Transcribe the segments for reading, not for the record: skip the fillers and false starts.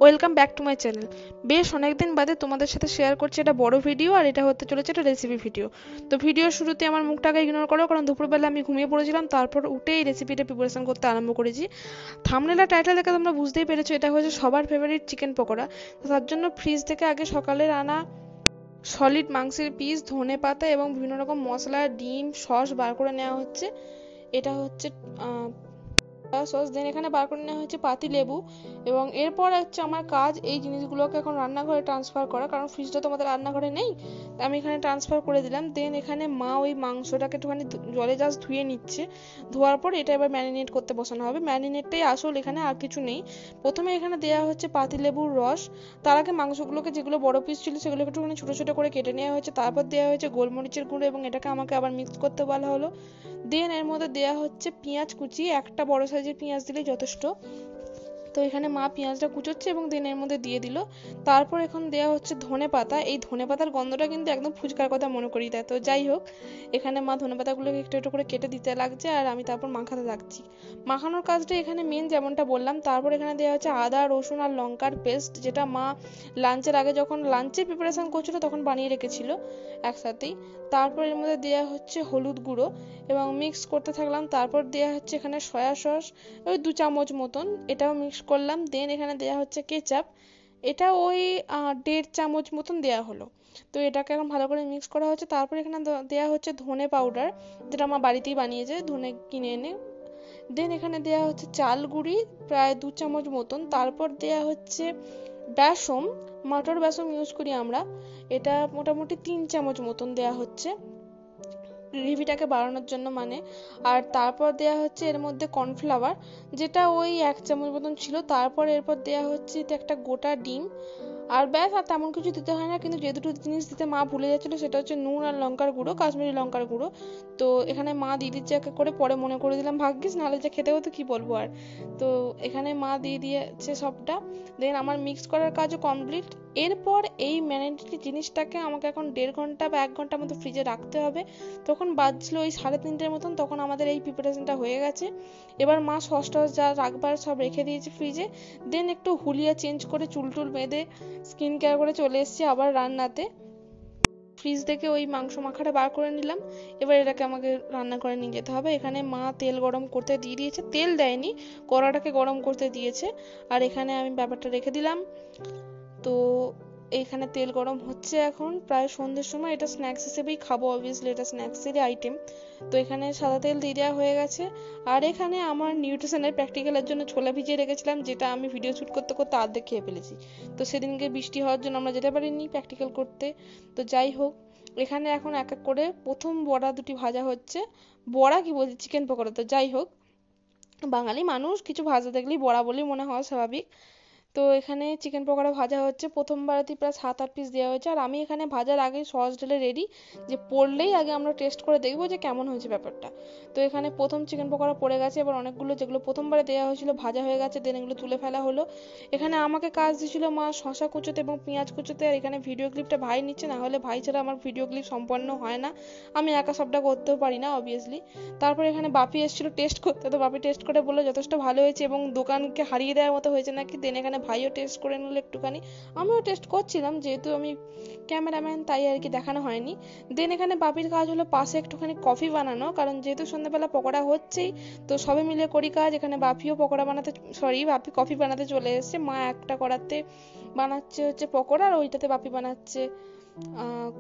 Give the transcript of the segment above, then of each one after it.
Welcome back to my channel. বেশ অনেকদিন বাদে তোমাদের সাথে শেয়ার করছি একটা বড় ভিডিও, আর এটা হতে চলেছে একটা রেসিপি ভিডিও। তো ভিডিওর শুরুতে আমার মুখটাকে ইগনোর করো, কারণ দুপুরবেলা আমি ঘুমিয়ে পড়েছিলাম, তারপর উঠে এই রেসিপিটা প্রিপারেশন করতে আরম্ভ করেছি। থাম্বনেল আর টাইটেল দেখে তোমরা বুঝতেই পেরেছো এটা হচ্ছে সবার ফেভারিট চিকেন পকোড়া। তো তার জন্য ফ্রিজ থেকে আগে সকালের আনা সলিড মাংসের পিস, ধনে পাতা এবং বিভিন্ন রকম মশলা, ডিম, সস বার করে নেওয়া হচ্ছে। এটা হচ্ছে সস। দেন এখানে বার করে নেওয়া হয়েছে পাতি লেবু, এবং এরপর হচ্ছে আমার কাজ এই জিনিসগুলোকে এখন রান্নাঘরে ট্রান্সফার করা, কারণ ফ্রিজটা তো আমাদের রান্নাঘরে নেই। আমি এখানে ট্রান্সফার করে দিলাম। দেন এখানে মা ওই মাংসটাকে একটুখানি জলে জাস্ট ধুয়ে নিচ্ছে। ধোয়ার পর এটা এবার ম্যারিনেট করতে বসানো হবে। ম্যারিনেটটাই আসল, এখানে আর কিছু নেই। প্রথমে এখানে দেওয়া হচ্ছে পাতি লেবুর রস। তার আগে মাংসগুলোকে, যেগুলো বড় পিস ছিল সেগুলোকে একটুখানি ছোটো ছোটো করে কেটে নেওয়া হয়েছে। তারপর দেওয়া হয়েছে গোলমরিচের গুঁড়ো, এবং এটাকে আমাকে আবার মিক্স করতে বলা হলো। দেন এর মধ্যে দেওয়া হচ্ছে পেঁয়াজ কুচি, একটা বড় সাইজের পেঁয়াজ দিলেই যথেষ্ট। তো এখানে মা পেঁয়াজটা কুচোচ্ছে এবং দেন এর মধ্যে দিয়ে দিল। তারপর এখন দেওয়া হচ্ছে ধনে পাতা। এই ধনে পাতার গন্ধটা কিন্তু একদম ফুচকার কথা মনে করিয়ে দেয়। তো যাই হোক, এখানে মা ধনে পাতাগুলোকে একটু একটু করে কেটে দিতে লাগছে, আর আমি তারপর মাখাতে লাগছি। মাখানোর কাজটা এখানে মেন, যেমনটা বললাম। তারপর এখানে দেওয়া হচ্ছে আদা, রসুন আর লঙ্কার পেস্ট, যেটা মা লাঞ্চের আগে, যখন লাঞ্চের প্রিপারেশন করছিল তখন বানিয়ে রেখেছিল একসাথেই। তারপর এর মধ্যে দেওয়া হচ্ছে হলুদ গুঁড়ো এবং মিক্স করতে থাকলাম। তারপর দেওয়া হচ্ছে এখানে সয়া সস, ওই 2 চামচ মতন, এটাও মিক্স করলাম। দেন এখানে দেওয়া হচ্ছে কেচাপ, এটা ওই 1.5 চামচ মতন দেওয়া হলো। তো এটাকে এখন ভালো করে মিক্স করা হচ্ছে। তারপর এখানে দেওয়া হচ্ছে ধনে পাউডার, যেটা আমার বাড়িতেই বানিয়েছে, ধনে কিনে এনে। দেন এখানে দেওয়া হচ্ছে চাল গুঁড়ি, প্রায় 2 চামচ মতন। তারপর দেওয়া হচ্ছে বেসম, মটর বেসম ইউজ করি আমরা, এটা মোটামুটি 3 চামচ মতন দেওয়া হচ্ছে গ্রেভিটাকে বাড়ানোর জন্য মানে। আর তারপর দেয়া হচ্ছে এর মধ্যে কর্নফ্লাওয়ার, যেটা ওই 1 চামচ মতন ছিল। তারপর এরপর দেয়া হচ্ছে এটা একটা গোটা ডিম। আর ব্যাস, আর তেমন কিছু দিতে হয় না। কিন্তু যে দুটো জিনিস দিতে মা ভুলে যাচ্ছিল সেটা হচ্ছে নুন আর লঙ্কার গুঁড়ো, কাশ্মীরি লঙ্কার গুঁড়ো। তো এখানে মা দিয়ে দিচ্ছে এক এক করে, পরে মনে করে দিলাম, ভাগ্যিস, নাহলে যে খেতে হতো কি বলবো আর। তো এখানে মা দিয়ে দিয়েছে সবটা। দেন আমার মিক্স করার কাজও কমপ্লিট। এরপর এই ম্যারিনেটেড জিনিসটাকে আমাকে এখন 1.5 ঘন্টা বা 1 ঘন্টার মতো ফ্রিজে রাখতে হবে। তখন বাজছিল ওই 3:30 মতন, তখন আমাদের এই প্রিপারেশনটা হয়ে গেছে। এবার মা সস টস যা রাখবার সব রেখে দিয়েছে ফ্রিজে। দেন একটু হুলিয়া চেঞ্জ করে, চুল টুল বেঁধে, স্কিন কেয়ার করে চলে এসেছি আবার রান্নাতে। ফ্রিজ থেকে ওই মাংস মাখাটা বার করে নিলাম। এবার এটাকে আমাকে রান্না করে নিয়ে যেতে হবে। এখানে মা তেল গরম করতে দিয়ে দিয়েছে, তেল দেয়নি, কড়াটাকে গরম করতে দিয়েছে। আর এখানে আমি ব্যাপারটা রেখে দিলাম। তো এইখানে তেল গরম হচ্ছে, এখন প্রায় সন্ধ্যের সময়। এটা স্ন্যাক্স হিসেবেই খাবো, অবভিয়াসলি এটা স্ন্যাক্সেরই আইটেম। তো এখানে সাদা তেল দিয়ে দেওয়া হয়ে গেছে। আর এখানে আমার নিউট্রিশনের প্র্যাকটিক্যালের জন্য ছোলা ভিজিয়ে রেখেছিলাম, যেটা আমি ভিডিও শ্যুট করতে করতে অর্ধেক খেয়ে ফেলেছি। তো সেদিনকে বৃষ্টি হওয়ার জন্য আমরা যেতে পারিনি প্র্যাকটিক্যাল করতে। তো যাই হোক, এখানে এখন এক এক করে প্রথম বড়া দুটি ভাজা হচ্ছে। বড়া কি বলছি, চিকেন পকোড়া। তো যাই হোক, বাঙালি মানুষ, কিছু ভাজা দেখলেই বড়া বলেই মনে হয় স্বাভাবিক। তো এখানে চিকেন পকোড়া ভাজা হচ্ছে। প্রথমবারতেই প্রায় 7-8 পিস দেওয়া হয়েছে। আর আমি এখানে ভাজার আগে সস ঢেলে রেডি, যে পড়লেই আগে আমরা টেস্ট করে দেখবো যে কেমন হয়েছে ব্যাপারটা। তো এখানে প্রথম চিকেন পকোড়া পড়ে গেছে। এবার অনেকগুলো যেগুলো প্রথমবারে দেওয়া হয়েছিল ভাজা হয়ে গেছে, দেন এগুলো তুলে ফেলা হলো। এখানে আমাকে কাজ দিয়েছিল মা শশা কুচোতে এবং পেঁয়াজ কুচোতে। আর এখানে ভিডিও ক্লিপটা ভাই নিচ্ছে, না হলে ভাই ছাড়া আমার ভিডিও ক্লিপ সম্পন্ন হয় না। আমি একা সবটা করতেও পারি না অবভিয়াসলি। তারপর এখানে বাপি এসেছিল টেস্ট করতে। তো বাপি টেস্ট করে বললো যথেষ্ট ভালো হয়েছে এবং দোকানকে হারিয়ে দেওয়ার মতো হয়েছে নাকি। দেন এখানে ভাইও টেস্ট করে নিল একটুখানি। আমিও টেস্ট করছিলাম, যেহেতু আমি ক্যামেরাম্যান তাই আর কি দেখানো হয়নি। দেন এখানে বাপির কাজ হলো পাশে একটুখানি কফি বানানো, কারণ যেহেতু সন্ধ্যাবেলা পকোড়া হচ্ছেই, তো সবে মিলে করি কাজ। এখানে বাপিও পকোড়া বানাতে, সরি, বাপি কফি বানাতে চলে এসেছে। মা একটা কড়াতে বানাচ্ছে হচ্ছে পকোড়া, আর ওইটাতে বাপি বানাচ্ছে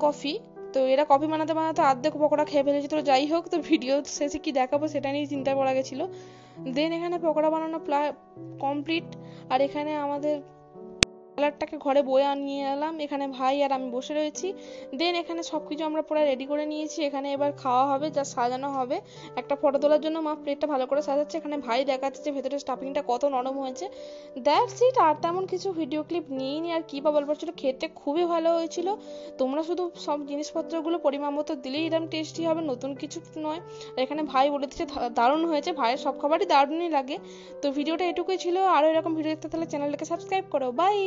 কফি। তো এরা কফি বানাতে বানাতে অর্ধেক পকোড়া খেয়ে ফেলেছে। তো যাই হোক, তো ভিডিও শেষে কি দেখাবো সেটা নিয়ে চিন্তা করা গেছিল। দেন এখানে পকোড়া বানানো কমপ্লিট। আর এখানে আমাদের কালারটাকে ঘরে বয়ে নিয়ে এলাম। এখানে ভাই আর আমি বসে রয়েছি। দেন এখানে সবকিছু আমরা পুরো রেডি করে নিয়েছি। এখানে এবার খাওয়া হবে, যা সাজানো হবে। একটা ফটো তোলার জন্য মা প্লেটটা ভালো করে সাজাচ্ছে। এখানে ভাই দেখাচ্ছে যে ভেতরে স্টাফিংটা কত নরম হয়েছে। That's it. আর তেমন কিছু ভিডিও ক্লিপ নিইনি। আর কি বা বলবার ছিল, খেতে খুবই ভালো হয়েছিল। তোমরা শুধু সব জিনিসপত্রগুলো পরিমাণ মতো দিলেই এরকম টেস্টি হবে, নতুন কিছু নয়। আর এখানে ভাই বলে দিচ্ছে দারুণ হয়েছে। ভাইয়ের সব খাবারই দারুণই লাগে। তো ভিডিওটা এটুকুই ছিল। আরও এরকম ভিডিও দেখতে তাহলে চ্যানেলটাকে সাবস্ক্রাইব করো। বাই।